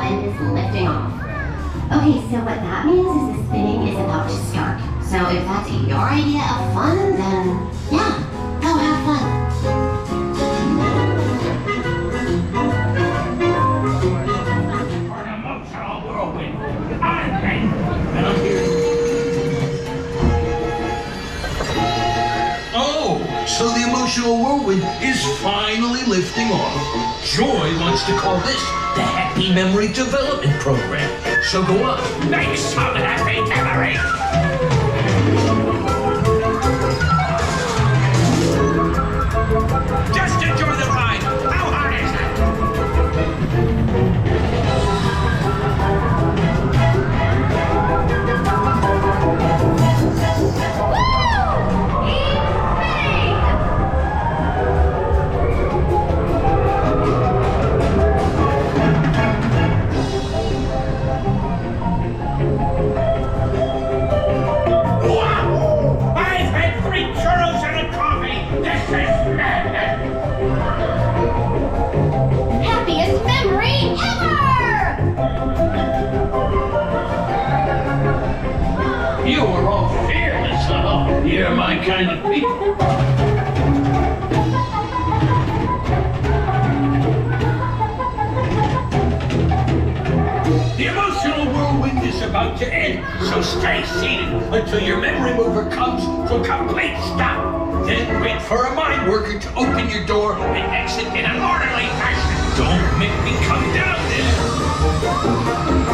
Whirlwind is lifting off. Okay, so what that means is the spinning is about to start. So if that's your idea of fun, then yeah, go have fun. Emotional Whirlwind. I'm Ben, and I'm here. Oh, so the Emotional Whirlwind is finally lifting off. Joy wants to call this the Happy Memory Development Program. So go on, make some happy memories. Just enjoy the ride. How hard is it? I've had 3 churros and a coffee. This is madness. Happiest memory ever! You are all fearless, huh? You're my kind of people. The Emotional Whirlwind is about to end, so stay seated until your memory mover comes to a complete stop. Then wait for a mind worker to open your door and exit in an orderly fashion. Don't make me come down there.